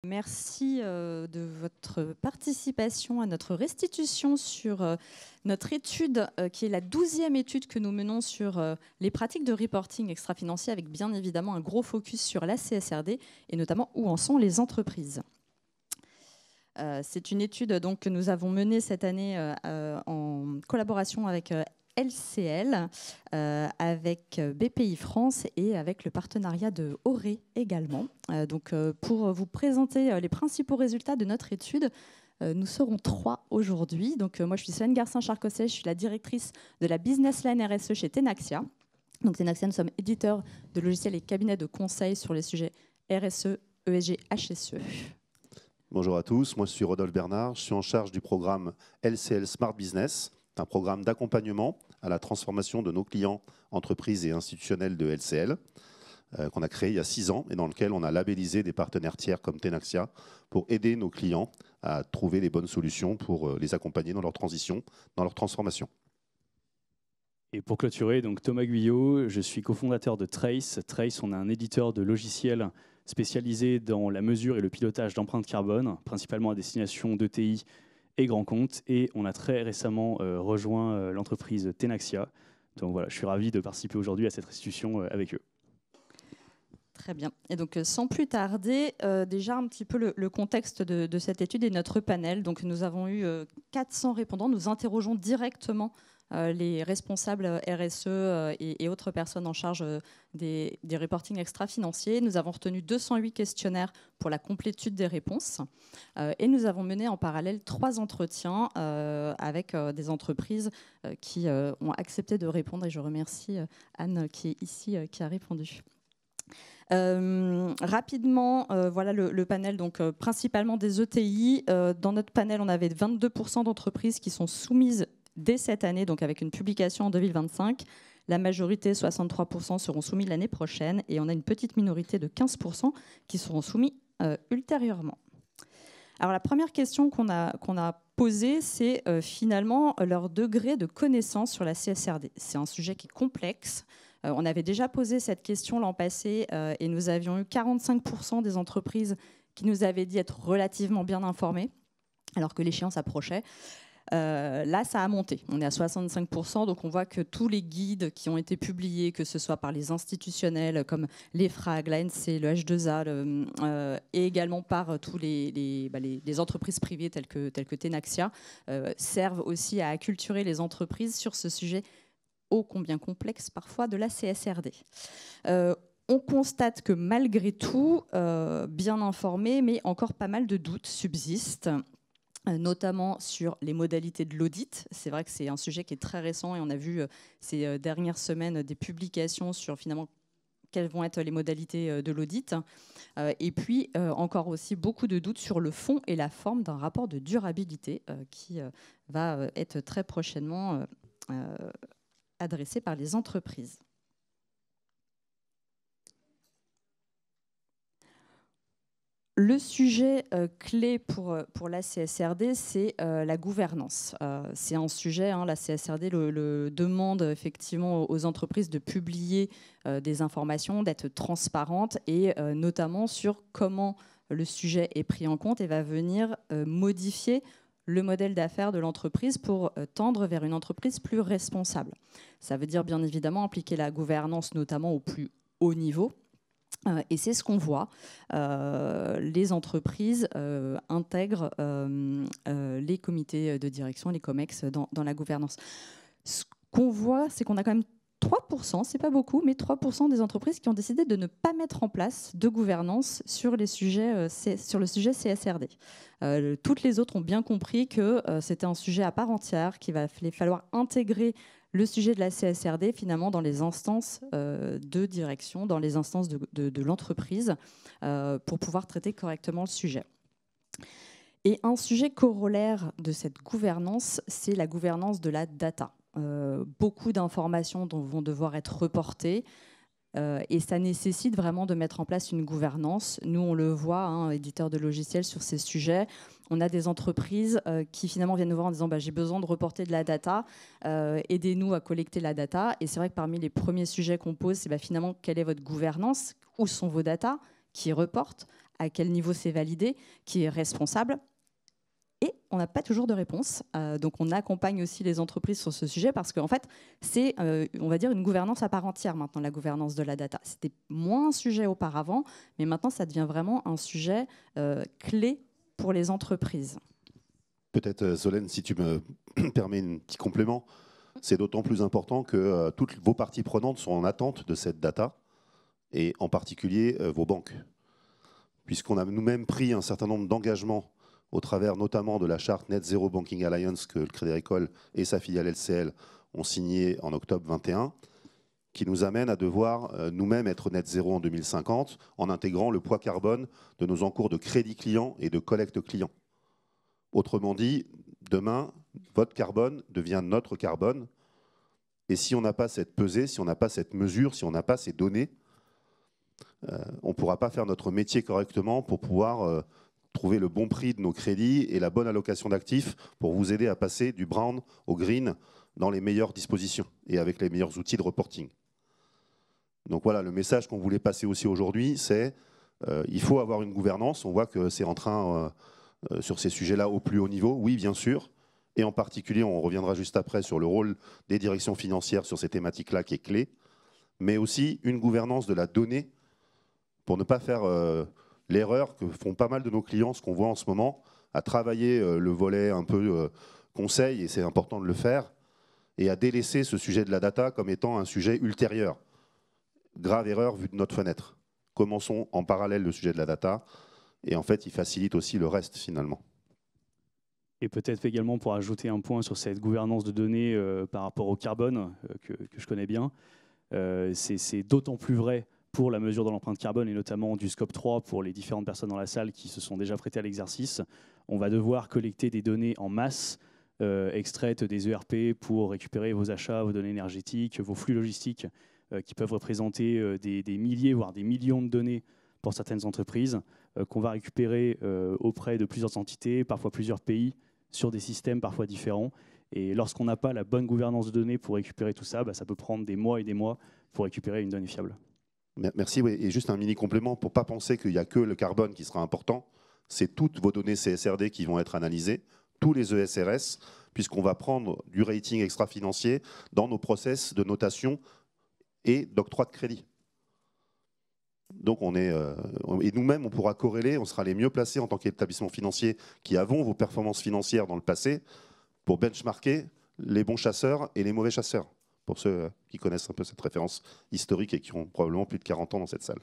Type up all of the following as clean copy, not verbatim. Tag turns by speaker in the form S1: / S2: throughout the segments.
S1: Merci de votre participation à notre restitution sur notre étude, qui est la 12e étude que nous menons sur les pratiques de reporting extra-financier, avec bien évidemment un gros focus sur la CSRD et notamment où en sont les entreprises. C'est une étude donc, que nous avons menée cette année en collaboration avec LCL, avec BPI France et avec le partenariat de Auré également. Pour vous présenter les principaux résultats de notre étude, nous serons 3 aujourd'hui. Moi, je suis Céline Garcin-Charcosset, je suis la directrice de la Business Line RSE chez Tenaxia. Donc, Tenaxia, nous sommes éditeurs de logiciels et cabinets de conseil sur les sujets RSE, ESG, HSE.
S2: Bonjour à tous, moi je suis Rodolphe Bernard, je suis en charge du programme LCL Smart Business, un programme d'accompagnement à la transformation de nos clients, entreprises et institutionnels de LCL, qu'on a créé il y a 6 ans et dans lequel on a labellisé des partenaires tiers comme Tenaxia pour aider nos clients à trouver les bonnes solutions pour les accompagner dans leur transition, dans leur transformation.
S3: Et pour clôturer, donc Thomas Guyot, je suis cofondateur de Trace. Trace, on a un éditeur de logiciels spécialisé dans la mesure et le pilotage d'empreintes carbone, principalement à destination d'ETI et grands comptes. Et on a très récemment rejoint l'entreprise Tenaxia. Donc voilà, je suis ravi de participer aujourd'hui à cette restitution avec eux.
S1: Très bien. Et donc, sans plus tarder, déjà un petit peu le contexte de cette étude et notre panel. Donc, nous avons eu 400 répondants. Nous interrogeons directement les responsables RSE et autres personnes en charge des reportings extra-financiers. Nous avons retenu 208 questionnaires pour la complétude des réponses. Et nous avons mené en parallèle 3 entretiens avec des entreprises qui ont accepté de répondre. Et je remercie Anne qui est ici, qui a répondu. Rapidement, voilà le panel, donc principalement des ETI. Dans notre panel, on avait 22% d'entreprises qui sont soumises dès cette année, donc avec une publication en 2025. La majorité, 63%, seront soumis l'année prochaine et on a une petite minorité de 15% qui seront soumis ultérieurement. Alors la première question qu'on a posée, c'est finalement leur degré de connaissance sur la CSRD. C'est un sujet qui est complexe. On avait déjà posé cette question l'an passé et nous avions eu 45% des entreprises qui nous avaient dit être relativement bien informées, alors que l'échéance approchait. Là, ça a monté. On est à 65%, donc on voit que tous les guides qui ont été publiés, que ce soit par les institutionnels comme l'EFRAG, l'ANC, le H2A, et également par tous les entreprises privées telles que Tenaxia, servent aussi à acculturer les entreprises sur ce sujet ô combien complexe parfois de la CSRD. On constate que malgré tout, bien informés, mais encore pas mal de doutes subsistent, notamment sur les modalités de l'audit. C'est vrai que c'est un sujet qui est très récent et on a vu ces dernières semaines des publications sur finalement quelles vont être les modalités de l'audit. Et puis, encore aussi beaucoup de doutes sur le fond et la forme d'un rapport de durabilité qui va être très prochainement adressé par les entreprises. Le sujet clé pour la CSRD, c'est la gouvernance. C'est un sujet, la CSRD le demande effectivement aux entreprises de publier des informations, d'être transparentes et notamment sur comment le sujet est pris en compte et va venir modifier le modèle d'affaires de l'entreprise pour tendre vers une entreprise plus responsable. Ça veut dire bien évidemment impliquer la gouvernance notamment au plus haut niveau. Et c'est ce qu'on voit. Les entreprises intègrent les comités de direction, les COMEX, dans la gouvernance. Ce qu'on voit, c'est qu'on a quand même 3%, c'est pas beaucoup, mais 3% des entreprises qui ont décidé de ne pas mettre en place de gouvernance sur le sujet CSRD. Toutes les autres ont bien compris que c'était un sujet à part entière, qu'il va falloir intégrer le sujet de la CSRD finalement dans les instances de direction, dans les instances de l'entreprise pour pouvoir traiter correctement le sujet. Et un sujet corollaire de cette gouvernance, c'est la gouvernance de la data. Beaucoup d'informations vont devoir être reportées et ça nécessite vraiment de mettre en place une gouvernance. Nous, on le voit, éditeurs de logiciels sur ces sujets. On a des entreprises qui finalement viennent nous voir en disant j'ai besoin de reporter de la data, aidez-nous à collecter la data. Et c'est vrai que parmi les premiers sujets qu'on pose, c'est finalement quelle est votre gouvernance, où sont vos data, qui reportent, à quel niveau c'est validé, qui est responsable. Et on n'a pas toujours de réponse. Donc on accompagne aussi les entreprises sur ce sujet parce qu'en fait, c'est, on va dire, une gouvernance à part entière maintenant, la gouvernance de la data. C'était moins un sujet auparavant, mais maintenant, ça devient vraiment un sujet clé pour les entreprises.
S2: Peut-être, Solène, si tu me permets un petit complément, c'est d'autant plus important que toutes vos parties prenantes sont en attente de cette data, et en particulier vos banques. Puisqu'on a nous-mêmes pris un certain nombre d'engagements au travers notamment de la charte Net Zero Banking Alliance que le Crédit Agricole et sa filiale LCL ont signé en octobre 2021, qui nous amène à devoir nous-mêmes être net zéro en 2050 en intégrant le poids carbone de nos encours de crédit client et de collecte client. Autrement dit, demain, votre carbone devient notre carbone. Et si on n'a pas cette pesée, si on n'a pas cette mesure, si on n'a pas ces données, on ne pourra pas faire notre métier correctement pour pouvoir trouver le bon prix de nos crédits et la bonne allocation d'actifs pour vous aider à passer du brown au green dans les meilleures dispositions et avec les meilleurs outils de reporting. Donc voilà, le message qu'on voulait passer aussi aujourd'hui, c'est il faut avoir une gouvernance. On voit que c'est en train, sur ces sujets-là, au plus haut niveau, oui, bien sûr. Et en particulier, on reviendra juste après sur le rôle des directions financières sur ces thématiques-là qui est clé, mais aussi une gouvernance de la donnée pour ne pas faire l'erreur que font pas mal de nos clients, ce qu'on voit en ce moment, à travailler le volet un peu conseil, et c'est important de le faire, et à délaisser ce sujet de la data comme étant un sujet ultérieur. Grave erreur vue de notre fenêtre. Commençons en parallèle le sujet de la data, et en fait, il facilite aussi le reste finalement.
S3: Et peut-être également pour ajouter un point sur cette gouvernance de données par rapport au carbone, que je connais bien, c'est d'autant plus vrai pour la mesure de l'empreinte carbone et notamment du scope 3 pour les différentes personnes dans la salle qui se sont déjà prêtées à l'exercice. On va devoir collecter des données en masse extraites des ERP pour récupérer vos achats, vos données énergétiques, vos flux logistiques qui peuvent représenter des milliers, voire des millions de données pour certaines entreprises qu'on va récupérer auprès de plusieurs entités, parfois plusieurs pays, sur des systèmes parfois différents. Et lorsqu'on n'a pas la bonne gouvernance de données pour récupérer tout ça, ça peut prendre des mois et des mois pour récupérer une donnée fiable.
S2: Merci. Oui. Et juste un mini complément, pour ne pas penser qu'il n'y a que le carbone qui sera important, c'est toutes vos données CSRD qui vont être analysées, tous les ESRS, puisqu'on va prendre du rating extra-financier dans nos process de notation et d'octroi de crédit. Donc et nous-mêmes, on pourra corréler, on sera les mieux placés en tant qu'établissement financier qui avons vos performances financières dans le passé pour benchmarker les bons chasseurs et les mauvais chasseurs, pour ceux qui connaissent un peu cette référence historique et qui ont probablement plus de 40 ans dans cette salle.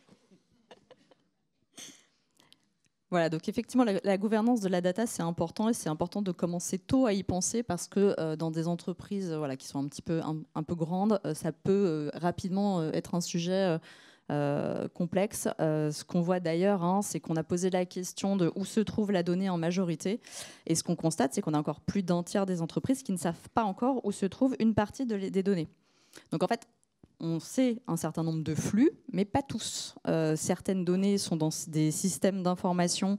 S1: Voilà, donc effectivement, la gouvernance de la data, c'est important et c'est important de commencer tôt à y penser parce que dans des entreprises qui sont un peu grandes, ça peut rapidement être un sujet complexe. Ce qu'on voit d'ailleurs, c'est qu'on a posé la question de où se trouve la donnée en majorité. Et ce qu'on constate, c'est qu'on a encore plus d'un tiers des entreprises qui ne savent pas encore où se trouve une partie des données. Donc en fait, on sait un certain nombre de flux, mais pas tous. Certaines données sont dans des systèmes d'information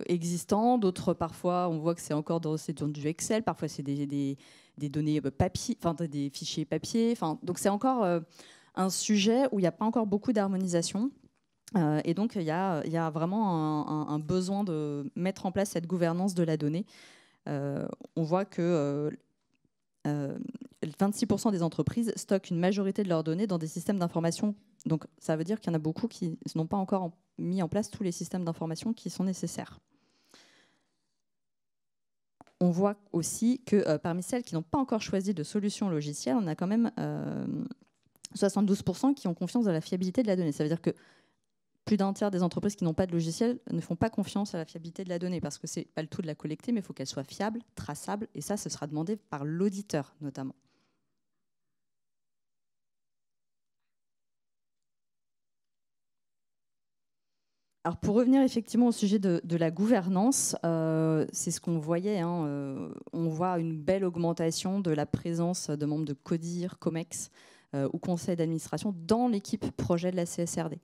S1: existants, d'autres parfois on voit que c'est encore dans du Excel, parfois c'est des données papier, enfin des fichiers papier. Donc c'est encore un sujet où il n'y a pas encore beaucoup d'harmonisation. Et donc il y a vraiment un besoin de mettre en place cette gouvernance de la donnée. On voit que 26% des entreprises stockent une majorité de leurs données dans des systèmes d'information. Donc ça veut dire qu'il y en a beaucoup qui n'ont pas encore mis en place tous les systèmes d'information qui sont nécessaires. On voit aussi que parmi celles qui n'ont pas encore choisi de solution logicielle, on a quand même 72% qui ont confiance dans la fiabilité de la donnée. Ça veut dire que plus d'un tiers des entreprises qui n'ont pas de logiciel ne font pas confiance à la fiabilité de la donnée parce que ce n'est pas le tout de la collecter, mais il faut qu'elle soit fiable, traçable, et ça, ce sera demandé par l'auditeur notamment. Alors pour revenir effectivement au sujet de la gouvernance, c'est ce qu'on voyait. On voit une belle augmentation de la présence de membres de CODIR, COMEX ou conseil d'administration dans l'équipe projet de la CSRD.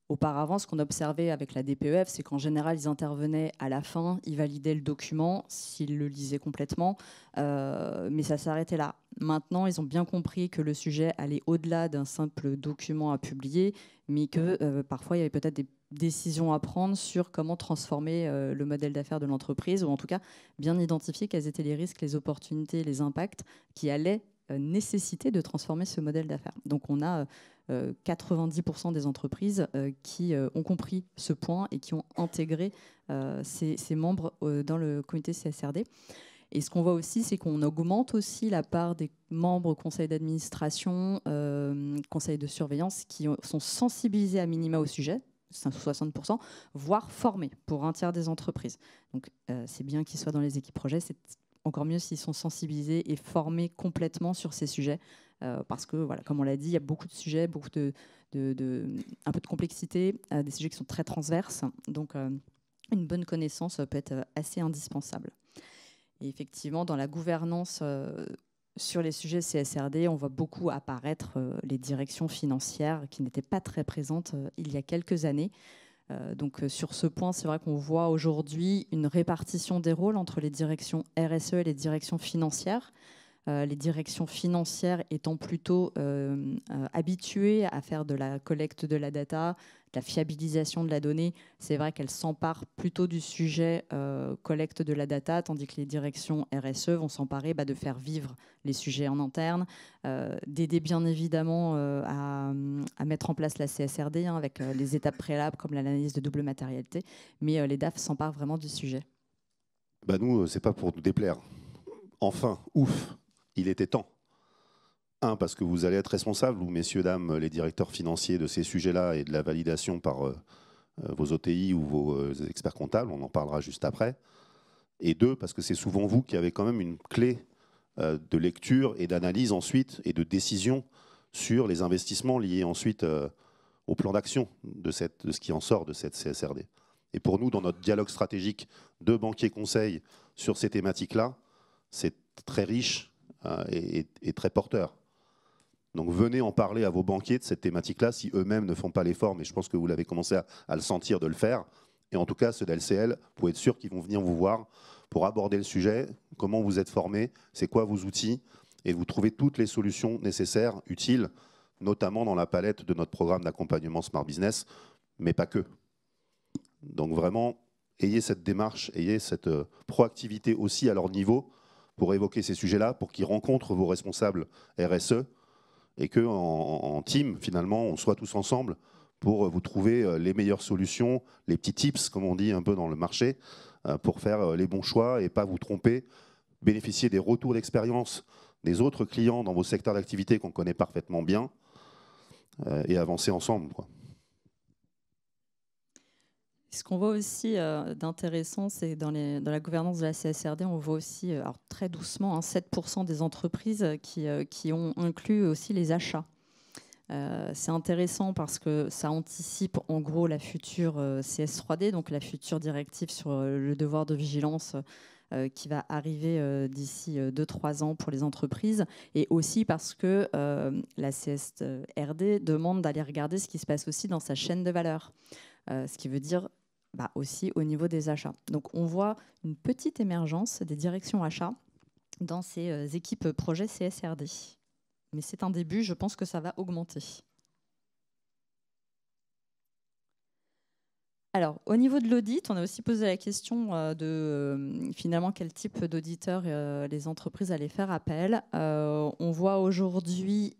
S1: Auparavant, ce qu'on observait avec la DPEF, c'est qu'en général, ils intervenaient à la fin, ils validaient le document, s'ils le lisaient complètement, mais ça s'arrêtait là. Maintenant, ils ont bien compris que le sujet allait au-delà d'un simple document à publier, mais que parfois, il y avait peut-être des décisions à prendre sur comment transformer le modèle d'affaires de l'entreprise, ou en tout cas bien identifier quels étaient les risques, les opportunités, les impacts qui allaient nécessiter de transformer ce modèle d'affaires. Donc on a 90% des entreprises qui ont compris ce point et qui ont intégré ces membres dans le comité CSRD. Et ce qu'on voit aussi, c'est qu'on augmente aussi la part des membres conseil d'administration, conseil de surveillance, qui sont sensibilisés à minima au sujet, 60%, voire formés pour un tiers des entreprises. Donc c'est bien qu'ils soient dans les équipes projets, c'est encore mieux s'ils sont sensibilisés et formés complètement sur ces sujets, parce que, voilà, comme on l'a dit, il y a beaucoup de sujets, un peu de complexité, des sujets qui sont très transverses, donc une bonne connaissance peut être assez indispensable. Et effectivement, dans la gouvernance sur les sujets CSRD, on voit beaucoup apparaître les directions financières qui n'étaient pas très présentes il y a quelques années. Donc sur ce point, c'est vrai qu'on voit aujourd'hui une répartition des rôles entre les directions RSE et les directions financières. Les directions financières étant plutôt habituées à faire de la collecte de la data, de la fiabilisation de la donnée, c'est vrai qu'elles s'emparent plutôt du sujet collecte de la data, tandis que les directions RSE vont s'emparer de faire vivre les sujets en interne, d'aider bien évidemment à mettre en place la CSRD avec les étapes préalables comme l'analyse de double matérialité, mais les DAF s'emparent vraiment du sujet.
S2: Nous, c'est pas pour nous déplaire. Enfin, ouf, il était temps. Parce que vous allez être responsable, vous, messieurs, dames, les directeurs financiers de ces sujets-là et de la validation par vos OTI ou vos experts comptables, on en parlera juste après. Et 2, parce que c'est souvent vous qui avez quand même une clé de lecture et d'analyse ensuite et de décision sur les investissements liés ensuite au plan d'action de ce qui en sort de cette CSRD. Et pour nous, dans notre dialogue stratégique de banquiers conseils sur ces thématiques-là, c'est très riche et très porteur. Donc venez en parler à vos banquiers de cette thématique-là si eux-mêmes ne font pas l'effort, mais je pense que vous l'avez commencé à le sentir de le faire. Et en tout cas, ceux d'LCL, vous pouvez être sûr qu'ils vont venir vous voir pour aborder le sujet, comment vous êtes formés, c'est quoi vos outils, et vous trouvez toutes les solutions nécessaires, utiles, notamment dans la palette de notre programme d'accompagnement Smart Business, mais pas que. Donc vraiment, ayez cette démarche, ayez cette proactivité aussi à leur niveau pour évoquer ces sujets-là, pour qu'ils rencontrent vos responsables RSE, et qu'en team, finalement, on soit tous ensemble pour vous trouver les meilleures solutions, les petits tips, comme on dit un peu dans le marché, pour faire les bons choix et pas vous tromper, bénéficier des retours d'expérience des autres clients dans vos secteurs d'activité qu'on connaît parfaitement bien, et avancer ensemble, quoi.
S1: Ce qu'on voit aussi d'intéressant, c'est dans la gouvernance de la CSRD, on voit aussi, alors très doucement, 7% des entreprises qui ont inclus aussi les achats. C'est intéressant parce que ça anticipe en gros la future CS3D, donc la future directive sur le devoir de vigilance qui va arriver d'ici 2-3 ans pour les entreprises, et aussi parce que la CSRD demande d'aller regarder ce qui se passe aussi dans sa chaîne de valeur. Ce qui veut dire aussi au niveau des achats. Donc on voit une petite émergence des directions achats dans ces équipes projets CSRD. Mais c'est un début, je pense que ça va augmenter. Alors, au niveau de l'audit, on a aussi posé la question de finalement quel type d'auditeur les entreprises allaient faire appel. On voit aujourd'hui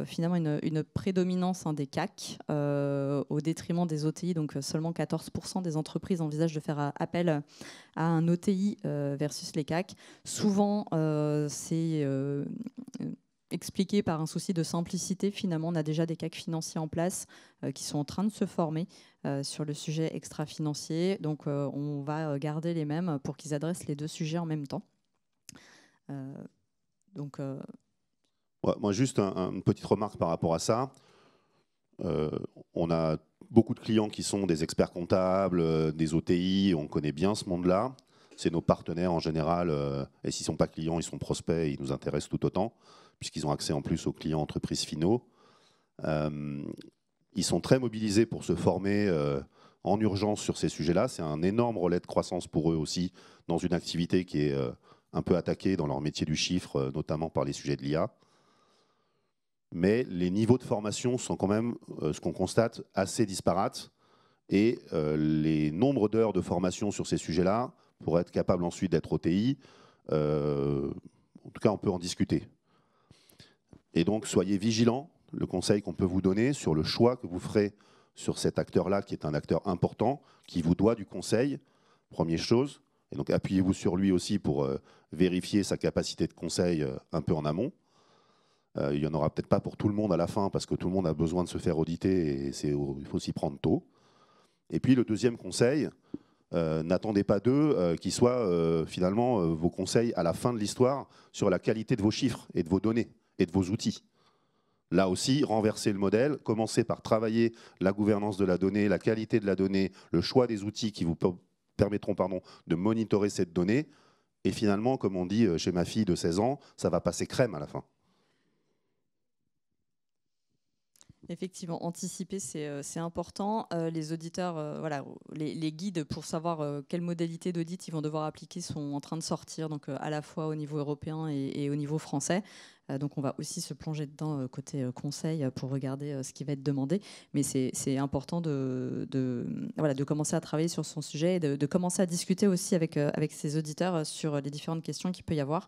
S1: finalement une prédominance des CAC au détriment des OTI. Donc seulement 14% des entreprises envisagent de faire appel à un OTI versus les CAC. Souvent, c'est expliqué par un souci de simplicité. Finalement, on a déjà des CAC financiers en place qui sont en train de se former sur le sujet extra-financier. Donc, on va garder les mêmes pour qu'ils adressent les deux sujets en même temps.
S2: Ouais, moi, juste une petite remarque par rapport à ça. On a beaucoup de clients qui sont des experts comptables, des OTI, on connaît bien ce monde-là. C'est nos partenaires en général, et s'ils ne sont pas clients, ils sont prospects, et ils nous intéressent tout autant, puisqu'ils ont accès en plus aux clients entreprises finaux. Ils sont très mobilisés pour se former en urgence sur ces sujets-là. C'est un énorme relais de croissance pour eux aussi, dans une activité qui est un peu attaquée dans leur métier du chiffre, notamment par les sujets de l'IA. Mais les niveaux de formation sont quand même, ce qu'on constate, assez disparates. et les nombres d'heures de formation sur ces sujets-là, pour être capable ensuite d'être OTI, en tout cas, on peut en discuter. Et donc, soyez vigilants, le conseil qu'on peut vous donner sur le choix que vous ferez sur cet acteur-là, qui est un acteur important, qui vous doit du conseil, première chose. Et donc, appuyez-vous sur lui aussi pour vérifier sa capacité de conseil un peu en amont. Il n'y en aura peut-être pas pour tout le monde à la fin, parce que tout le monde a besoin de se faire auditer, et il faut s'y prendre tôt. Et puis, le deuxième conseil, n'attendez pas d'eux qu'ils soient finalement vos conseils à la fin de l'histoire sur la qualité de vos chiffres et de vos données et de vos outils. Là aussi, renversez le modèle, commencez par travailler la gouvernance de la donnée, la qualité de la donnée, le choix des outils qui vous permettront de monitorer cette donnée. Et finalement, comme on dit chez ma fille de 16 ans, ça va passer crème à la fin.
S1: Effectivement, anticiper, c'est important. Les auditeurs, voilà, les guides pour savoir quelles modalités d'audit ils vont devoir appliquer sont en train de sortir, donc à la fois au niveau européen et au niveau français. Donc on va aussi se plonger dedans côté conseil pour regarder ce qui va être demandé. Mais c'est important de commencer à travailler sur son sujet et de commencer à discuter aussi avec ses auditeurs sur les différentes questions qu'il peut y avoir,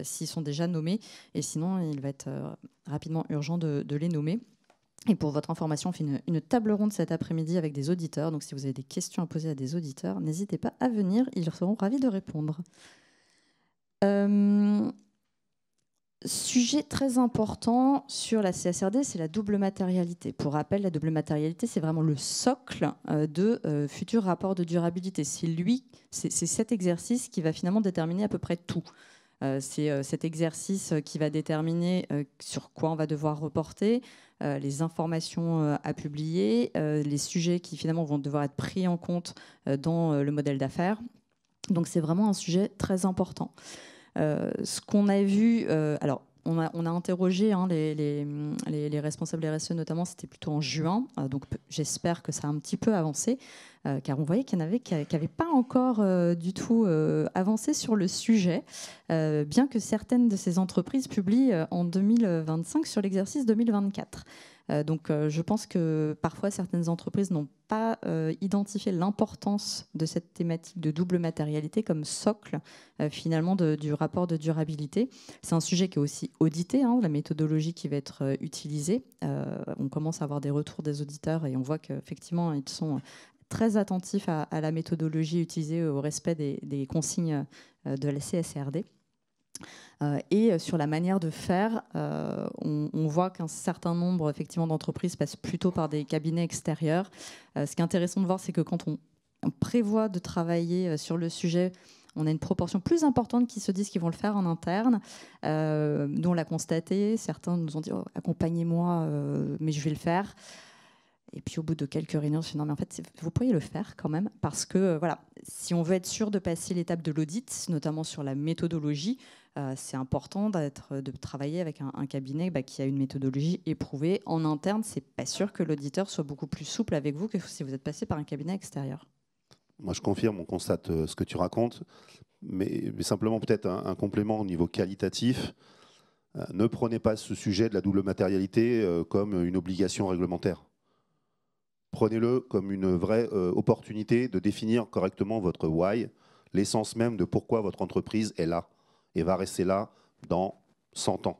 S1: s'ils sont déjà nommés. Et sinon, il va être rapidement urgent de les nommer. Et pour votre information, on fait une table ronde cet après-midi avec des auditeurs. Donc si vous avez des questions à poser à des auditeurs, n'hésitez pas à venir, ils seront ravis de répondre. Sujet très important sur la CSRD, c'est la double matérialité. Pour rappel, la double matérialité, c'est vraiment le socle de futurs rapports de durabilité. C'est cet exercice qui va finalement déterminer à peu près tout. C'est cet exercice qui va déterminer sur quoi on va devoir reporter, les informations à publier, les sujets qui finalement vont devoir être pris en compte dans le modèle d'affaires. Donc c'est vraiment un sujet très important. Ce qu'on a vu, alors on a interrogé les responsables RSE notamment, c'était plutôt en juin, donc j'espère que ça a un petit peu avancé, car on voyait qu'il y en avait qui n'avaient pas encore du tout avancé sur le sujet, bien que certaines de ces entreprises publient en 2025 sur l'exercice 2024. Donc je pense que parfois certaines entreprises n'ont pas identifié l'importance de cette thématique de double matérialité comme socle finalement du rapport de durabilité. C'est un sujet qui est aussi audité, la méthodologie qui va être utilisée. On commence à avoir des retours des auditeurs et on voit qu'effectivement ils sont très attentifs à la méthodologie utilisée, au respect des consignes de la CSRD. Et sur la manière de faire, on voit qu'un certain nombre effectivement d'entreprises passent plutôt par des cabinets extérieurs. Ce qui est intéressant de voir, c'est que quand on prévoit de travailler sur le sujet, on a une proportion plus importante qui se disent qu'ils vont le faire en interne. Nous, on l'a constaté. Certains nous ont dit accompagnez-moi, mais je vais le faire. Et puis au bout de quelques réunions, on se dit non mais en fait vous pourriez le faire quand même, parce que voilà, si on veut être sûr de passer l'étape de l'audit, notamment sur la méthodologie, c'est important de travailler avec un cabinet qui a une méthodologie éprouvée. En interne, c'est pas sûr que l'auditeur soit beaucoup plus souple avec vous que si vous êtes passé par un cabinet extérieur.
S2: Moi je confirme, on constate ce que tu racontes, mais simplement peut-être un complément au niveau qualitatif. Ne prenez pas ce sujet de la double matérialité comme une obligation réglementaire. Prenez-le comme une vraie opportunité de définir correctement votre why, l'essence même de pourquoi votre entreprise est là et va rester là dans 100 ans.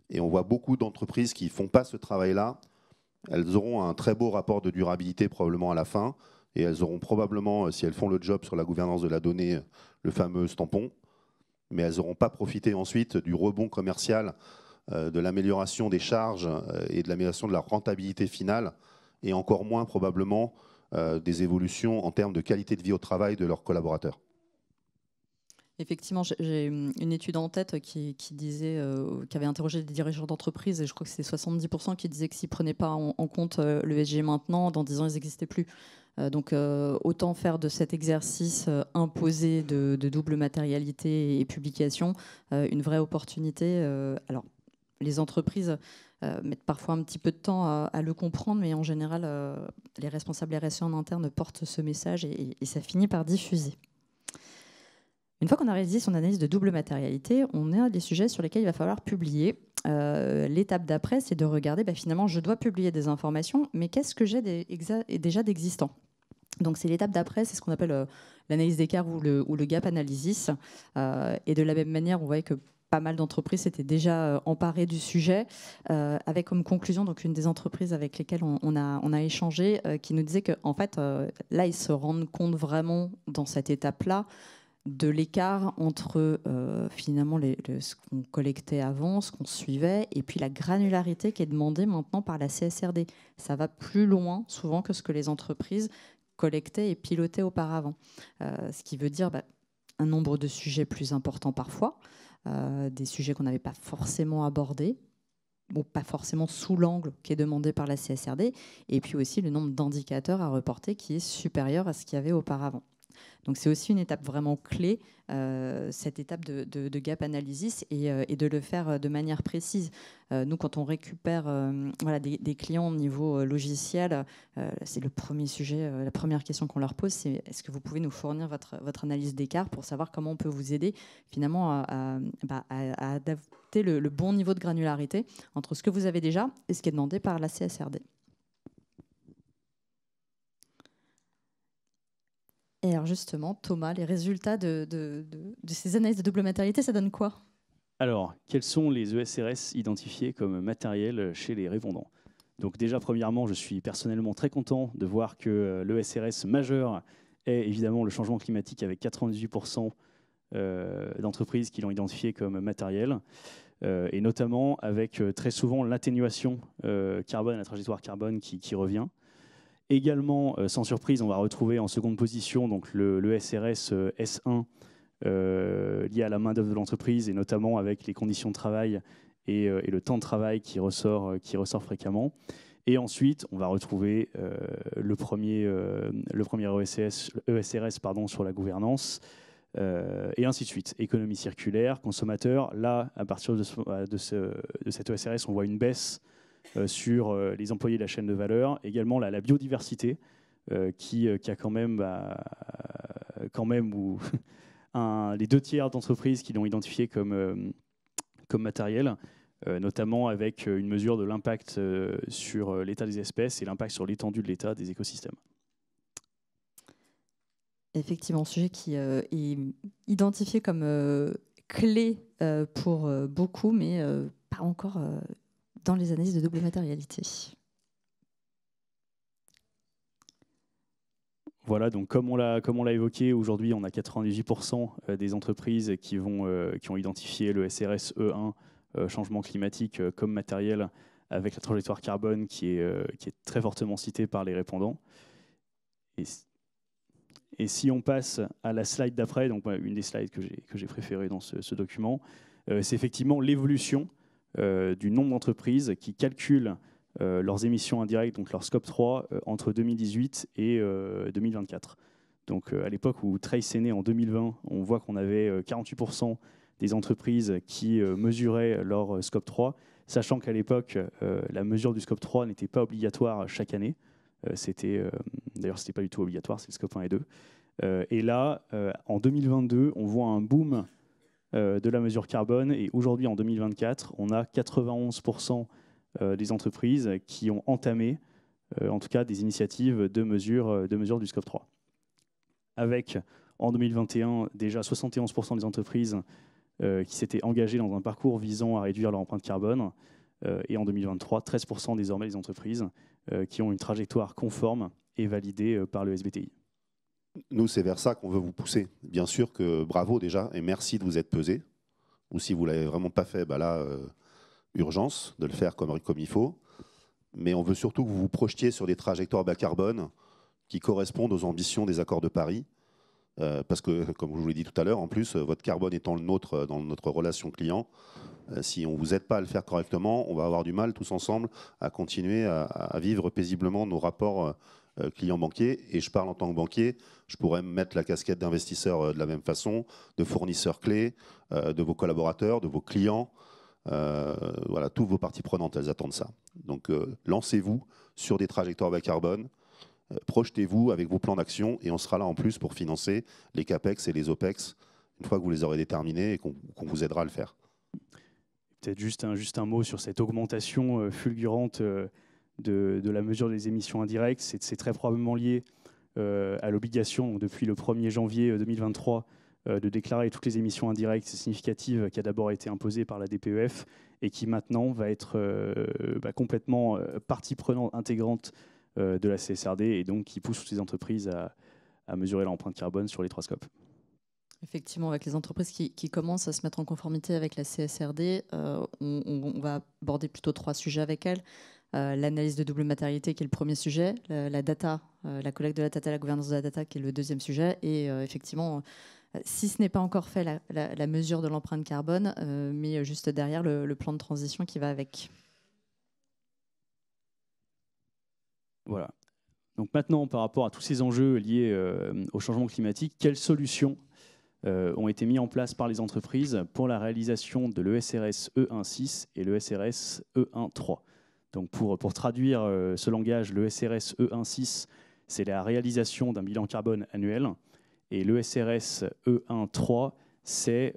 S2: Et on voit beaucoup d'entreprises qui ne font pas ce travail-là. Elles auront un très beau rapport de durabilité probablement à la fin, et elles auront probablement, si elles font le job sur la gouvernance de la donnée, le fameux tampon, mais elles n'auront pas profité ensuite du rebond commercial, de l'amélioration des charges et de l'amélioration de la rentabilité finale, et encore moins probablement des évolutions en termes de qualité de vie au travail de leurs collaborateurs.
S1: Effectivement, j'ai une étude en tête qui avait interrogé des dirigeants d'entreprise, et je crois que c'est 70% qui disaient que s'ils ne prenaient pas en compte l'ESG maintenant, dans 10 ans, ils n'existaient plus. Donc autant faire de cet exercice imposé de double matérialité et publication une vraie opportunité. Alors, les entreprises mettent parfois un petit peu de temps à le comprendre, mais en général, les responsables RSE en interne portent ce message et ça finit par diffuser. Une fois qu'on a réalisé son analyse de double matérialité, on a des sujets sur lesquels il va falloir publier. l'étape d'après, c'est de regarder, finalement, je dois publier des informations, mais qu'est-ce que j'ai déjà d'existant? Donc c'est l'étape d'après, c'est ce qu'on appelle l'analyse d'écart ou le gap analysis. Et de la même manière, on voyait que pas mal d'entreprises s'étaient déjà emparées du sujet, avec comme conclusion donc une des entreprises avec lesquelles on a échangé, qui nous disait qu'en fait, là, ils se rendent compte vraiment dans cette étape-là de l'écart entre finalement ce qu'on collectait avant, ce qu'on suivait, et puis la granularité qui est demandée maintenant par la CSRD. Ça va plus loin souvent que ce que les entreprises collectaient et pilotaient auparavant. Ce qui veut dire un nombre de sujets plus importants parfois, des sujets qu'on n'avait pas forcément abordés, ou pas forcément sous l'angle qui est demandé par la CSRD, et puis aussi le nombre d'indicateurs à reporter qui est supérieur à ce qu'il y avait auparavant. Donc c'est aussi une étape vraiment clé, cette étape de gap analysis, et de le faire de manière précise. Nous, quand on récupère des clients au niveau logiciel, c'est le premier sujet, la première question qu'on leur pose, c'est est-ce que vous pouvez nous fournir votre analyse d'écart pour savoir comment on peut vous aider finalement à adapter le bon niveau de granularité entre ce que vous avez déjà et ce qui est demandé par la CSRD. Et alors justement, Thomas, les résultats de ces analyses de double matérialité, ça donne quoi?
S3: Alors, quels sont les ESRS identifiés comme matériels chez les répondants? Donc déjà, premièrement, je suis personnellement très content de voir que l'ESRS majeur est évidemment le changement climatique, avec 98% d'entreprises qui l'ont identifié comme matériel, et notamment avec très souvent l'atténuation carbone, la trajectoire carbone qui revient. Également, sans surprise, on va retrouver en seconde position donc le SRS S1 lié à la main-d'œuvre de l'entreprise, et notamment avec les conditions de travail et le temps de travail qui ressort fréquemment. Et ensuite, on va retrouver le premier ESRS sur la gouvernance, et ainsi de suite. Économie circulaire, consommateur. Là, à partir de cet ESRS, on voit une baisse sur les employés de la chaîne de valeur, également la biodiversité, qui a quand même les 2/3 d'entreprises qui l'ont identifié comme matériel, notamment avec une mesure de l'impact sur l'état des espèces et l'impact sur l'étendue de l'état des écosystèmes.
S1: Effectivement, un sujet qui est identifié comme clé pour beaucoup, mais pas encore dans les analyses de double matérialité.
S3: Voilà, donc comme on l'a évoqué, aujourd'hui, on a 98% des entreprises qui ont identifié le SRS E1, changement climatique, comme matériel, avec la trajectoire carbone qui est très fortement citée par les répondants. Et si on passe à la slide d'après, donc une des slides que j'ai préférées dans ce document, c'est effectivement l'évolution du nombre d'entreprises qui calculent leurs émissions indirectes, donc leur scope 3, entre 2018 et 2024. Donc à l'époque où Trace est né en 2020, on voit qu'on avait 48% des entreprises qui mesuraient leur scope 3, sachant qu'à l'époque, la mesure du scope 3 n'était pas obligatoire chaque année. D'ailleurs, ce n'était pas du tout obligatoire, c'est le scope 1 et 2. Et là, en 2022, on voit un boom de la mesure carbone, et aujourd'hui, en 2024, on a 91% des entreprises qui ont entamé, en tout cas, des initiatives de mesure du scope 3. Avec, en 2021, déjà 71% des entreprises qui s'étaient engagées dans un parcours visant à réduire leur empreinte carbone, et en 2023, 13% désormais des entreprises qui ont une trajectoire conforme et validée par le SBTi.
S2: Nous, c'est vers ça qu'on veut vous pousser. Bien sûr que bravo déjà, et merci de vous être pesé. Ou si vous ne l'avez vraiment pas fait, là, urgence de le faire comme il faut. Mais on veut surtout que vous vous projetiez sur des trajectoires bas carbone qui correspondent aux ambitions des accords de Paris. Parce que, comme je vous l'ai dit tout à l'heure, en plus, votre carbone étant le nôtre dans notre relation client, si on ne vous aide pas à le faire correctement, on va avoir du mal tous ensemble à continuer à vivre paisiblement nos rapports client-banquier. Et je parle en tant que banquier, je pourrais me mettre la casquette d'investisseur de la même façon, de fournisseur clé, de vos collaborateurs, de vos clients. Voilà, toutes vos parties prenantes, elles attendent ça. Donc lancez-vous sur des trajectoires bas carbone, projetez-vous avec vos plans d'action, et on sera là en plus pour financer les CAPEX et les OPEX une fois que vous les aurez déterminés et qu'on vous aidera à le faire.
S3: peut-être juste un mot sur cette augmentation fulgurante de la mesure des émissions indirectes. C'est très probablement lié à l'obligation, depuis le 1er janvier 2023, de déclarer toutes les émissions indirectes significatives qui a d'abord été imposée par la DPEF et qui maintenant va être complètement partie prenante intégrante de la CSRD et donc qui pousse toutes les entreprises à mesurer l'empreinte carbone sur les 3 scopes.
S1: Effectivement, avec les entreprises qui commencent à se mettre en conformité avec la CSRD, on va aborder plutôt 3 sujets avec elles. L'analyse de double matérialité qui est le premier sujet, la data, la collecte de la data, la gouvernance de la data qui est le deuxième sujet. Et effectivement, si ce n'est pas encore fait, la mesure de l'empreinte carbone, mais juste derrière le plan de transition qui va avec.
S3: Voilà. Donc maintenant, par rapport à tous ces enjeux liés au changement climatique, quelles solutions ont été mises en place par les entreprises pour la réalisation de l'ESRS E1.6 et l'ESRS E1.3. Donc pour traduire ce langage, l'ESRS E1.6, c'est la réalisation d'un bilan carbone annuel, et l'ESRS E1.3, c'est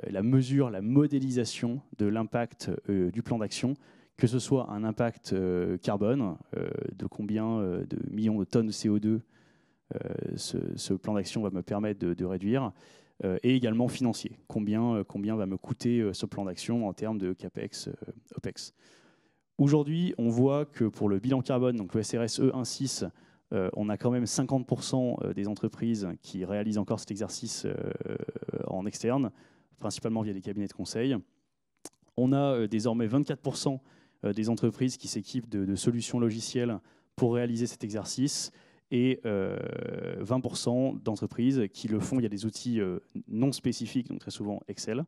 S3: la mesure, la modélisation de l'impact du plan d'action, que ce soit un impact carbone, de combien de millions de tonnes de CO2 ce plan d'action va me permettre de réduire, et également financier, combien va me coûter ce plan d'action en termes de CAPEX, OPEX. Aujourd'hui, on voit que pour le bilan carbone, donc le SRS E1.6, on a quand même 50% des entreprises qui réalisent encore cet exercice en externe, principalement via des cabinets de conseil. On a désormais 24% des entreprises qui s'équipent de solutions logicielles pour réaliser cet exercice, et 20% d'entreprises qui le font via des outils non spécifiques, donc très souvent Excel,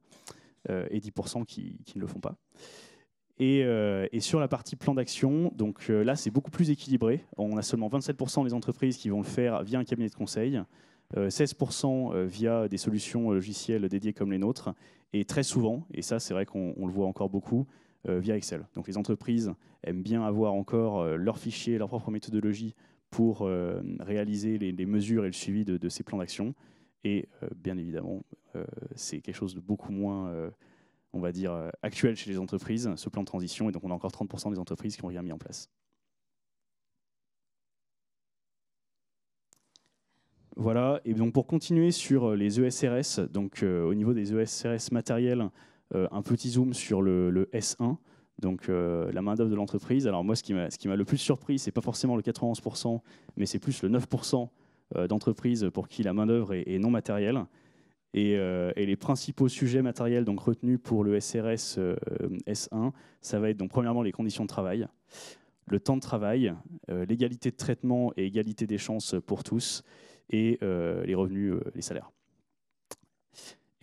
S3: et 10% qui ne le font pas. Et sur la partie plan d'action, donc là, c'est beaucoup plus équilibré. On a seulement 27% des entreprises qui vont le faire via un cabinet de conseil, 16% via des solutions logicielles dédiées comme les nôtres, et très souvent, et ça, c'est vrai qu'on le voit encore beaucoup, via Excel. Donc les entreprises aiment bien avoir encore leurs fichiers, leur propre méthodologie pour réaliser les mesures et le suivi de ces plans d'action. Et bien évidemment, c'est quelque chose de beaucoup moins on va dire, actuel chez les entreprises, ce plan de transition, et donc on a encore 30% des entreprises qui ont rien mis en place. Voilà, et donc pour continuer sur les ESRS, donc au niveau des ESRS matériels, un petit zoom sur le S1, donc la main-d'œuvre de l'entreprise. Alors moi, ce qui m'a le plus surpris, c'est pas forcément le 91%, mais c'est plus le 9% d'entreprises pour qui la main-d'œuvre est non matérielle. Et les principaux sujets matériels donc retenus pour le SRS S1, ça va être donc premièrement les conditions de travail, le temps de travail, l'égalité de traitement et égalité des chances pour tous, et les revenus, les salaires.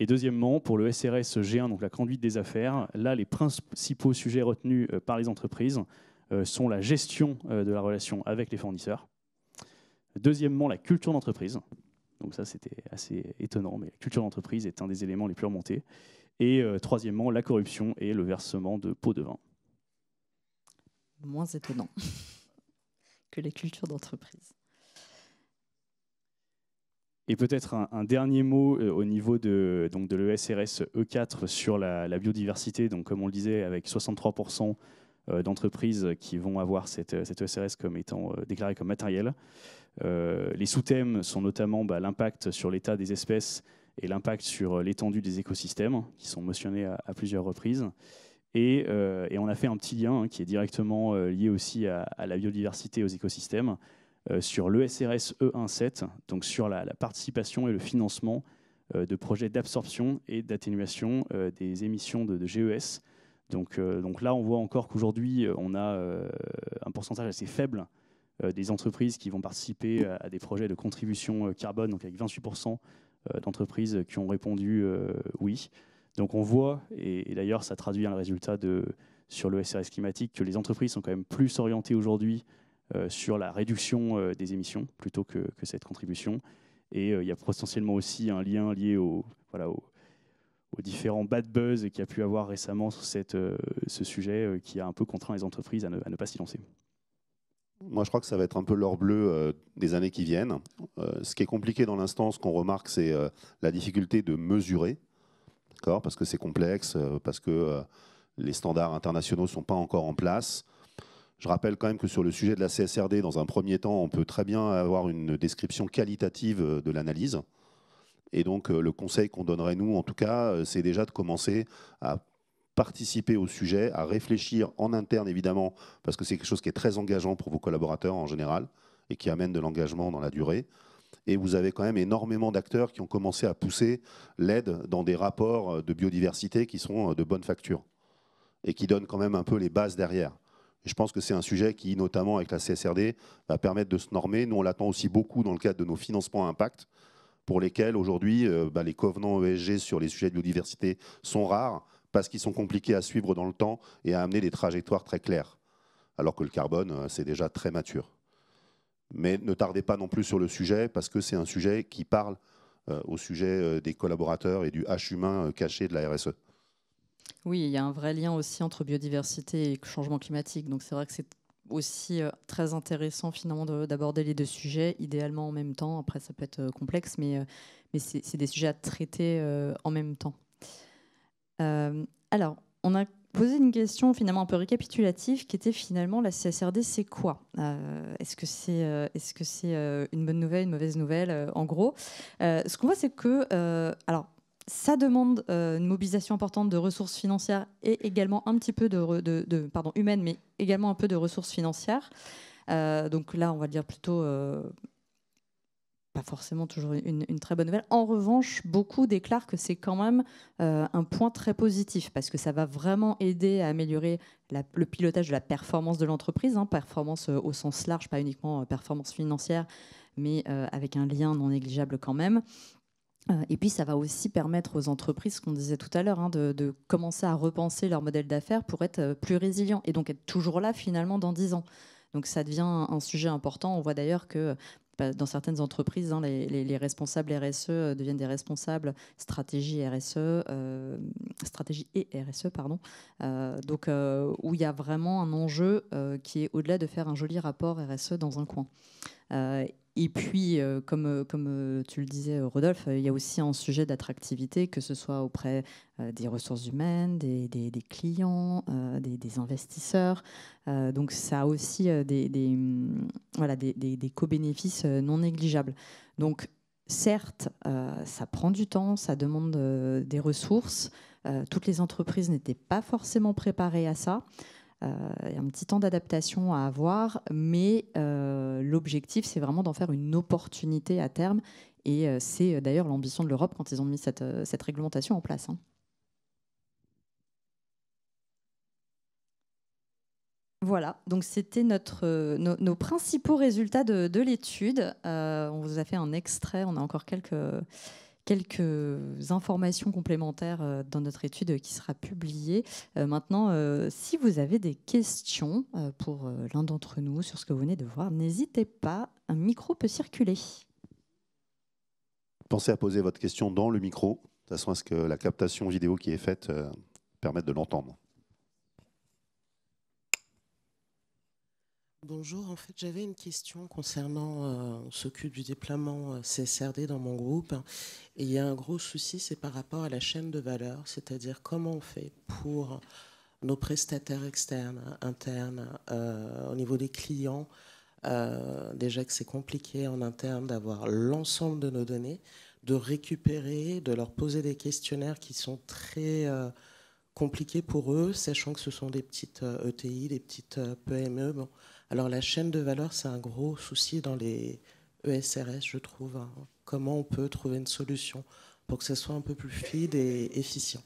S3: Et deuxièmement, pour le SRS G1, donc la conduite des affaires, là les principaux sujets retenus par les entreprises sont la gestion de la relation avec les fournisseurs. Deuxièmement, la culture d'entreprise. Donc ça, c'était assez étonnant, mais la culture d'entreprise est un des éléments les plus remontés. Et troisièmement, la corruption et le versement de pots de vin.
S1: Moins étonnant que les cultures d'entreprise.
S3: Et peut-être un dernier mot au niveau de l'ESRS E4 sur la biodiversité. Donc comme on le disait, avec 63% d'entreprises qui vont avoir cette ESRS comme étant déclarée comme matérielle. Les sous-thèmes sont notamment l'impact sur l'état des espèces et l'impact sur l'étendue des écosystèmes, qui sont mentionnés à plusieurs reprises. Et on a fait un petit lien qui est directement lié aussi à la biodiversité et aux écosystèmes sur l'ESRS E1.7, donc sur la participation et le financement de projets d'absorption et d'atténuation des émissions de GES. Donc là, on voit encore qu'aujourd'hui, on a un pourcentage assez faible des entreprises qui vont participer à des projets de contribution carbone, donc avec 28% d'entreprises qui ont répondu oui. Donc on voit, et d'ailleurs ça traduit un résultat sur le SRS climatique, que les entreprises sont quand même plus orientées aujourd'hui sur la réduction des émissions plutôt que cette contribution. Et il y a potentiellement aussi un lien lié aux différents bad buzz qu'il y a pu avoir récemment sur ce sujet qui a un peu contraint les entreprises à ne pas s'y lancer.
S2: Moi, je crois que ça va être un peu l'or bleu des années qui viennent. Ce qui est compliqué dans l'instant, ce qu'on remarque, c'est la difficulté de mesurer, parce que c'est complexe, parce que Les standards internationaux ne sont pas encore en place. Je rappelle quand même que sur le sujet de la CSRD, dans un premier temps, on peut très bien avoir une description qualitative de l'analyse. Et donc, le conseil qu'on donnerait, nous, en tout cas, c'est déjà de commencer à participer au sujet, à réfléchir en interne, évidemment, parce que c'est quelque chose qui est très engageant pour vos collaborateurs en général et qui amène de l'engagement dans la durée. Et vous avez quand même énormément d'acteurs qui ont commencé à pousser l'aide dans des rapports de biodiversité qui sont de bonne facture et qui donnent quand même un peu les bases derrière. Et je pense que c'est un sujet qui, notamment avec la CSRD, va permettre de se normer. Nous, on l'attend aussi beaucoup dans le cadre de nos financements à impact, pour lesquels aujourd'hui, les covenants ESG sur les sujets de biodiversité sont rares parce qu'ils sont compliqués à suivre dans le temps et à amener des trajectoires très claires, alors que le carbone, c'est déjà très mature. Mais ne tardez pas non plus sur le sujet, parce que c'est un sujet qui parle au sujet des collaborateurs et du H humain caché de la RSE.
S1: Oui, il y a un vrai lien aussi entre biodiversité et changement climatique. Donc c'est vrai que c'est aussi très intéressant finalement d'aborder les deux sujets, idéalement en même temps. Après, ça peut être complexe, mais c'est des sujets à traiter en même temps. Alors, on a posé une question finalement un peu récapitulative qui était finalement la CSRD, c'est quoi? Est-ce que c'est une bonne nouvelle, une mauvaise nouvelle? En gros, ce qu'on voit, c'est que alors, ça demande une mobilisation importante de ressources financières et également un petit peu pardon, humaines, mais également un peu de ressources financières. Donc là, on va dire plutôt pas forcément toujours une très bonne nouvelle. En revanche, beaucoup déclarent que c'est quand même un point très positif parce que ça va vraiment aider à améliorer le pilotage de la performance de l'entreprise, performance au sens large, pas uniquement performance financière, mais avec un lien non négligeable quand même. Et puis, ça va aussi permettre aux entreprises, ce qu'on disait tout à l'heure, de commencer à repenser leur modèle d'affaires pour être plus résilients et donc être toujours là finalement dans 10 ans. Donc, ça devient un sujet important. On voit d'ailleurs que dans certaines entreprises, les responsables RSE deviennent des responsables stratégie RSE, stratégie et RSE, pardon. Donc, où il y a vraiment un enjeu qui est au-delà de faire un joli rapport RSE dans un coin. Et puis, comme tu le disais, Rodolphe, il y a aussi un sujet d'attractivité, que ce soit auprès des ressources humaines, des clients, des investisseurs. Donc, ça a aussi des co-bénéfices non négligeables. Donc, certes, ça prend du temps, ça demande des ressources. Toutes les entreprises n'étaient pas forcément préparées à ça. Il y a un petit temps d'adaptation à avoir, mais l'objectif, c'est vraiment d'en faire une opportunité à terme. Et c'est d'ailleurs l'ambition de l'Europe quand ils ont mis cette réglementation en place. Voilà, donc c'était nos principaux résultats de l'étude. On vous a fait un extrait, on a encore quelques informations complémentaires dans notre étude qui sera publiée. Maintenant, si vous avez des questions pour l'un d'entre nous sur ce que vous venez de voir, n'hésitez pas, un micro peut circuler.
S2: Pensez à poser votre question dans le micro, de façon à ce que la captation vidéo qui est faite permette de l'entendre.
S4: Bonjour, en fait j'avais une question concernant, on s'occupe du déploiement CSRD dans mon groupe et il y a un gros souci, c'est par rapport à la chaîne de valeur, c'est-à-dire comment on fait pour nos prestataires externes, internes, au niveau des clients, déjà que c'est compliqué en interne d'avoir l'ensemble de nos données, de récupérer, de leur poser des questionnaires qui sont très compliqués pour eux, sachant que ce sont des petites ETI, des petites PME. Bon. Alors la chaîne de valeur, c'est un gros souci dans les ESRS, je trouve. Comment on peut trouver une solution pour que ce soit un peu plus fluide et efficient?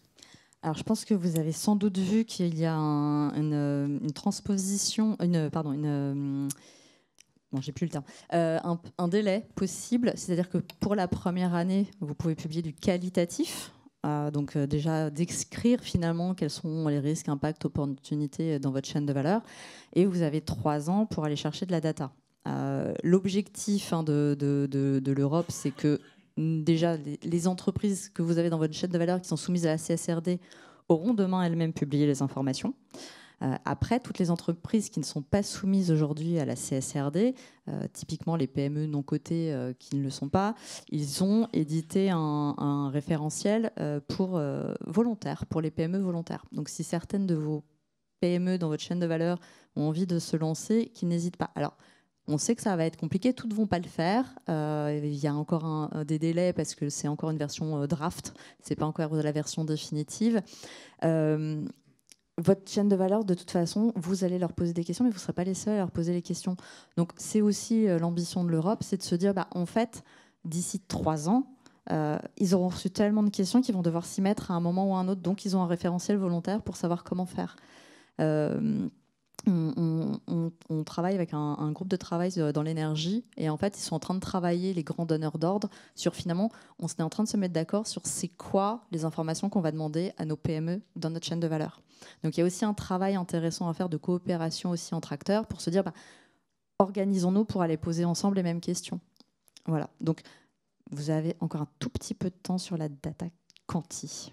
S1: Alors, je pense que vous avez sans doute vu qu'il y a une transposition, bon, j'ai plus le terme, un délai possible, c'est-à-dire que pour la première année, vous pouvez publier du qualitatif. Donc déjà décrire finalement quels sont les risques, impacts, opportunités dans votre chaîne de valeur. Et vous avez 3 ans pour aller chercher de la data. L'objectif de l'Europe, c'est que déjà les entreprises que vous avez dans votre chaîne de valeur qui sont soumises à la CSRD auront demain elles-mêmes publié les informations. Après, toutes les entreprises qui ne sont pas soumises aujourd'hui à la CSRD, typiquement les PME non cotées qui ne le sont pas, ils ont édité un référentiel pour volontaires, pour les PME volontaires. Donc si certaines de vos PME dans votre chaîne de valeur ont envie de se lancer, qu'ils n'hésitent pas. Alors, on sait que ça va être compliqué, toutes ne vont pas le faire. Il y a encore des délais parce que c'est encore une version draft, ce n'est pas encore la version définitive. Votre chaîne de valeur, de toute façon, vous allez leur poser des questions, mais vous ne serez pas les seuls à leur poser les questions. Donc c'est aussi l'ambition de l'Europe, c'est de se dire, en fait, d'ici 3 ans, ils auront reçu tellement de questions qu'ils vont devoir s'y mettre à un moment ou à un autre. Donc ils ont un référentiel volontaire pour savoir comment faire. On travaille avec un groupe de travail dans l'énergie et en fait ils sont en train de travailler, les grands donneurs d'ordre, sur finalement on est en train de se mettre d'accord sur c'est quoi les informations qu'on va demander à nos PME dans notre chaîne de valeur. Donc il y a aussi un travail intéressant à faire de coopération aussi entre acteurs pour se dire organisons-nous pour aller poser ensemble les mêmes questions. Voilà, donc vous avez encore un tout petit peu de temps sur la data quanti.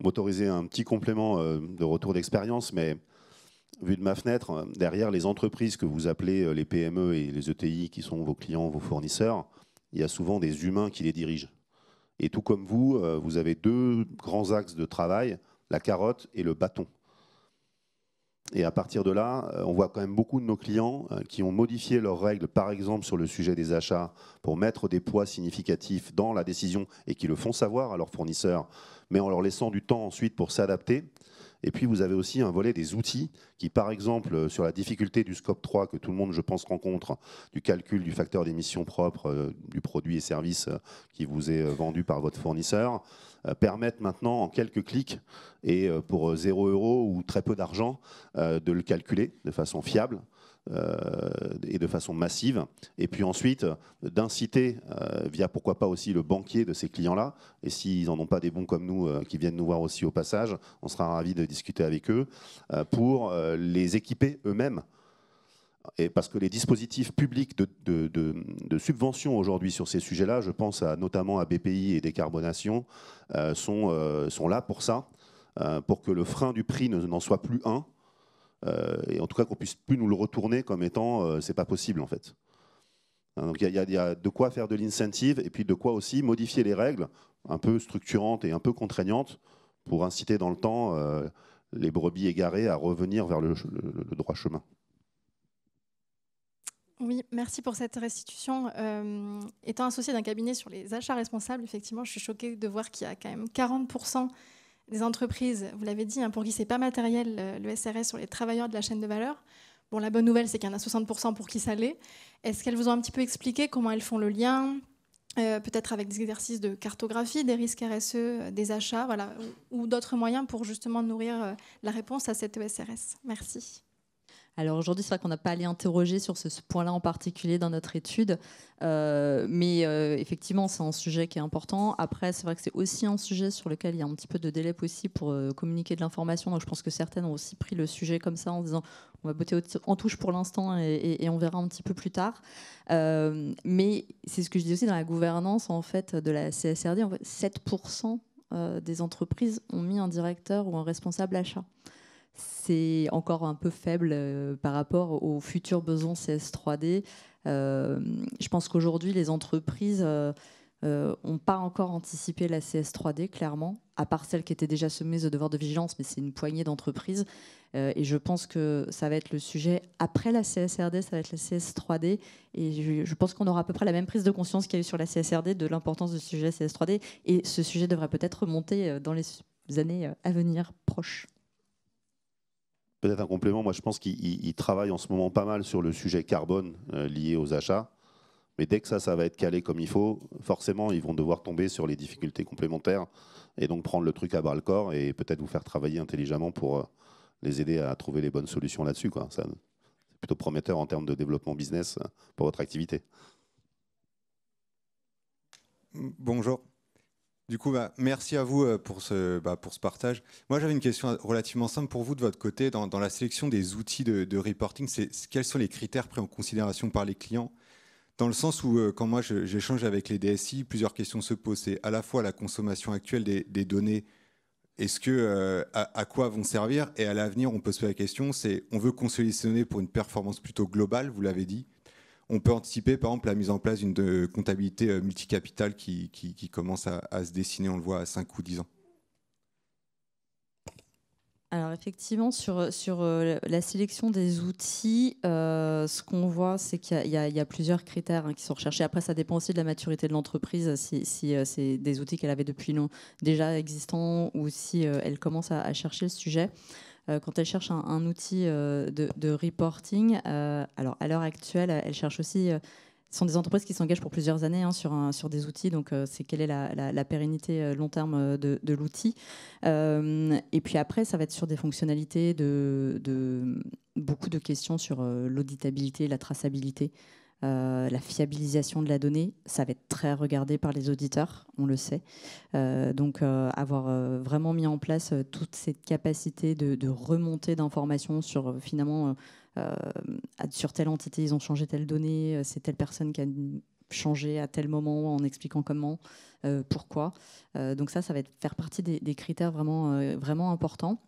S2: M'autoriser un petit complément de retour d'expérience, mais vu de ma fenêtre, derrière les entreprises que vous appelez les PME et les ETI qui sont vos clients, vos fournisseurs, il y a souvent des humains qui les dirigent. Et tout comme vous, vous avez 2 grands axes de travail, la carotte et le bâton. Et à partir de là, on voit quand même beaucoup de nos clients qui ont modifié leurs règles, par exemple sur le sujet des achats, pour mettre des poids significatifs dans la décision et qui le font savoir à leurs fournisseurs, mais en leur laissant du temps ensuite pour s'adapter. Et puis vous avez aussi un volet des outils qui, par exemple, sur la difficulté du scope 3 que tout le monde, je pense, rencontre, du calcul du facteur d'émission propre du produit et service qui vous est vendu par votre fournisseur, permettent maintenant en quelques clics et pour 0 € ou très peu d'argent de le calculer de façon fiable et de façon massive, et puis ensuite d'inciter via pourquoi pas aussi le banquier de ces clients-là, et s'ils n'en ont pas des bons comme nous qui viennent nous voir aussi au passage, on sera ravis de discuter avec eux pour les équiper eux-mêmes. Et parce que les dispositifs publics de subvention aujourd'hui sur ces sujets-là, je pense notamment à BPI et décarbonation, sont là pour ça, pour que le frein du prix n'en soit plus un, et en tout cas qu'on puisse plus nous le retourner comme étant c'est pas possible en fait. Donc il y a de quoi faire de l'incentive et puis de quoi aussi modifier les règles un peu structurantes et un peu contraignantes pour inciter dans le temps les brebis égarées à revenir vers le droit chemin.
S5: Oui, merci pour cette restitution. Étant associée d'un cabinet sur les achats responsables, effectivement, je suis choquée de voir qu'il y a quand même 40% des entreprises, vous l'avez dit, pour qui c'est pas matériel, le SRS sur les travailleurs de la chaîne de valeur. Bon, la bonne nouvelle, c'est qu'il y en a 60% pour qui ça l'est. Est-ce qu'elles vous ont un petit peu expliqué comment elles font le lien, peut-être avec des exercices de cartographie des risques RSE, des achats, voilà, ou d'autres moyens pour justement nourrir la réponse à cette ESRS? Merci.
S1: Alors aujourd'hui, c'est vrai qu'on n'a pas allé interroger sur ce point-là en particulier dans notre étude, mais effectivement, c'est un sujet qui est important. Après, c'est vrai que c'est aussi un sujet sur lequel il y a un petit peu de délai possible pour communiquer de l'information. Donc je pense que certaines ont aussi pris le sujet comme ça en disant on va botter en touche pour l'instant et on verra un petit peu plus tard. Mais c'est ce que je dis aussi dans la gouvernance en fait, de la CSRD, en fait, 7% des entreprises ont mis un directeur ou un responsable achat. C'est encore un peu faible par rapport aux futurs besoins CS3D. Je pense qu'aujourd'hui, les entreprises n'ont pas encore anticipé la CS3D, clairement, à part celles qui étaient déjà soumises au devoir de vigilance, mais c'est une poignée d'entreprises. Et je pense que ça va être le sujet après la CSRD, ça va être la CS3D. Et je pense qu'on aura à peu près la même prise de conscience qu'il y a eu sur la CSRD de l'importance du sujet CS3D. Et ce sujet devrait peut-être remonter dans les années à venir proches.
S2: Peut-être un complément, moi je pense qu'ils travaillent en ce moment pas mal sur le sujet carbone lié aux achats, mais dès que ça va être calé comme il faut, forcément ils vont devoir tomber sur les difficultés complémentaires et donc prendre le truc à bras-le-corps et peut-être vous faire travailler intelligemment pour les aider à trouver les bonnes solutions là-dessus, quoi. C'est plutôt prometteur en termes de développement business pour votre activité.
S6: Bonjour. Du coup, merci à vous pour ce partage. Moi, j'avais une question relativement simple pour vous de votre côté. Dans la sélection des outils de reporting, quels sont les critères pris en considération par les clients? Dans le sens où, quand moi j'échange avec les DSI, plusieurs questions se posent. C'est à la fois la consommation actuelle des données est-ce que à quoi vont servir? Et à l'avenir, on peut se poser la question, on veut consolider ces données pour une performance plutôt globale, vous l'avez dit. On peut anticiper, par exemple, la mise en place d'une comptabilité multicapitale qui commence à se dessiner, on le voit, à 5 ou 10 ans.
S1: Alors effectivement, sur la sélection des outils, ce qu'on voit, c'est qu'il y a plusieurs critères qui sont recherchés. Après, ça dépend aussi de la maturité de l'entreprise, si c'est des outils qu'elle avait depuis déjà existants ou si elle commence à chercher le sujet. Quand elle cherche un outil de reporting, alors à l'heure actuelle, elle cherche aussi... Ce sont des entreprises qui s'engagent pour plusieurs années sur des outils, donc c'est quelle est la pérennité long terme de l'outil. Et puis après, ça va être sur des fonctionnalités, beaucoup de questions sur l'auditabilité, la traçabilité, la fiabilisation de la donnée. Ça va être très regardé par les auditeurs, on le sait. Donc avoir vraiment mis en place toute cette capacité de remontée d'informations sur finalement... sur telle entité, ils ont changé telle donnée, c'est telle personne qui a changé à tel moment en expliquant comment, pourquoi. Donc ça va faire partie des critères vraiment importants.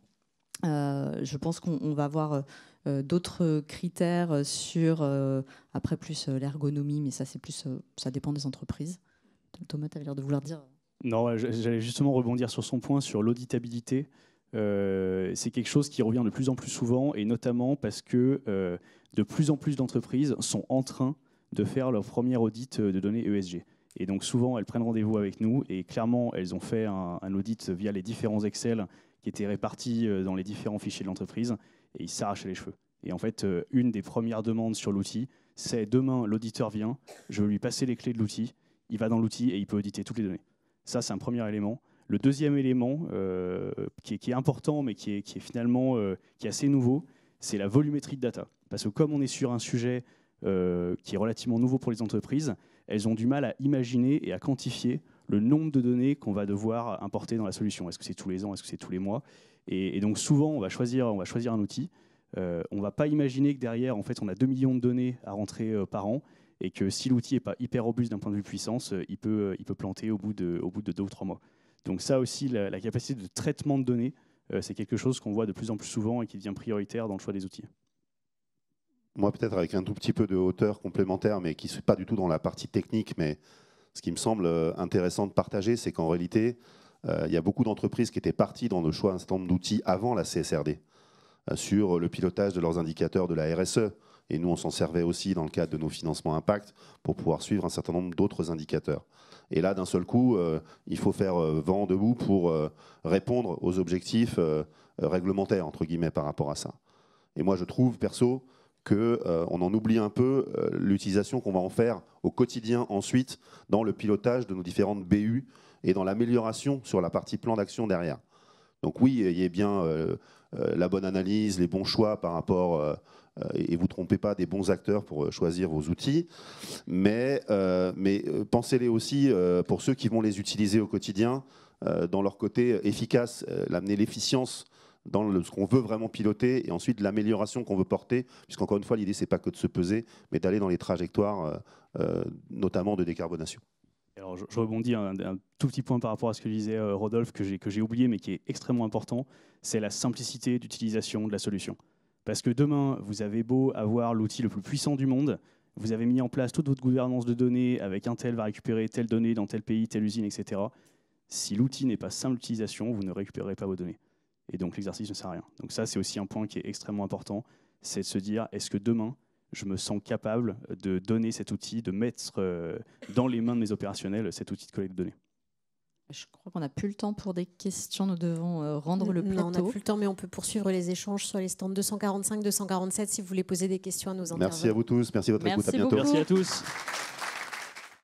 S1: Je pense qu'on va avoir d'autres critères sur, après plus l'ergonomie, mais ça c'est plus, ça dépend des entreprises. Thomas, tu avais l'air de vouloir dire.
S3: Non, j'allais justement rebondir sur son point, sur l'auditabilité. C'est quelque chose qui revient de plus en plus souvent, et notamment parce que de plus en plus d'entreprises sont en train de faire leur premier audit de données ESG. Et donc souvent, elles prennent rendez-vous avec nous, et clairement, elles ont fait un audit via les différents Excel qui étaient répartis dans les différents fichiers de l'entreprise, et ils s'arrachaient les cheveux. Et en fait, une des premières demandes sur l'outil, c'est demain, l'auditeur vient, je vais lui passer les clés de l'outil, il va dans l'outil et il peut auditer toutes les données. Ça, c'est un premier élément. Le deuxième élément, qui est important, mais qui est finalement qui est assez nouveau, c'est la volumétrie de data. Parce que comme on est sur un sujet qui est relativement nouveau pour les entreprises, elles ont du mal à imaginer et à quantifier le nombre de données qu'on va devoir importer dans la solution. Est-ce que c'est tous les ans? Est-ce que c'est tous les mois? Et donc souvent, on va choisir un outil. On ne va pas imaginer que derrière, en fait, on a 2 millions de données à rentrer par an, et que si l'outil n'est pas hyper robuste d'un point de vue puissance, il peut planter au bout de 2 ou 3 mois. Donc ça aussi, la capacité de traitement de données, c'est quelque chose qu'on voit de plus en plus souvent et qui devient prioritaire dans le choix des outils.
S2: Moi, peut-être avec un tout petit peu de hauteur complémentaire, mais qui ne sont pas du tout dans la partie technique, mais ce qui me semble intéressant de partager, c'est qu'en réalité, il y a beaucoup d'entreprises qui étaient parties dans le choix d'un certain nombre d'outils avant la CSRD, sur le pilotage de leurs indicateurs de la RSE. Et nous, on s'en servait aussi dans le cadre de nos financements impact pour pouvoir suivre un certain nombre d'autres indicateurs. Et là, d'un seul coup, il faut faire vent debout pour répondre aux objectifs réglementaires, entre guillemets, par rapport à ça. Et moi, je trouve, perso, qu'on en oublie un peu l'utilisation qu'on va en faire au quotidien ensuite dans le pilotage de nos différentes BU et dans l'amélioration sur la partie plan d'action derrière. Donc oui, il y a bien la bonne analyse, les bons choix par rapport... et vous ne trompez pas des bons acteurs pour choisir vos outils, mais pensez-les aussi pour ceux qui vont les utiliser au quotidien, dans leur côté efficace, l'amener l'efficience dans ce qu'on veut vraiment piloter, et ensuite l'amélioration qu'on veut porter, puisqu'encore une fois, l'idée, ce n'est pas que de se peser, mais d'aller dans les trajectoires, notamment de décarbonation.
S3: Alors, je rebondis un tout petit point par rapport à ce que disait Rodolphe, que j'ai oublié, mais qui est extrêmement important, c'est la simplicité d'utilisation de la solution. Parce que demain, vous avez beau avoir l'outil le plus puissant du monde, vous avez mis en place toute votre gouvernance de données avec un tel va récupérer telle donnée dans tel pays, telle usine, etc. Si l'outil n'est pas simple d'utilisation, vous ne récupérez pas vos données. Et donc l'exercice ne sert à rien. Donc ça, c'est aussi un point qui est extrêmement important, c'est de se dire, est-ce que demain, je me sens capable de donner cet outil, de mettre dans les mains de mes opérationnels cet outil de collecte de données.
S1: Je crois qu'on n'a plus le temps pour des questions. Nous devons rendre le plateau.
S7: Non, on n'a plus le temps, mais on peut poursuivre les échanges sur les stands 245, 247 si vous voulez poser des questions à nos intervenants.
S2: Merci à vous tous. Merci de votre écoute. À bientôt.
S3: Merci à tous.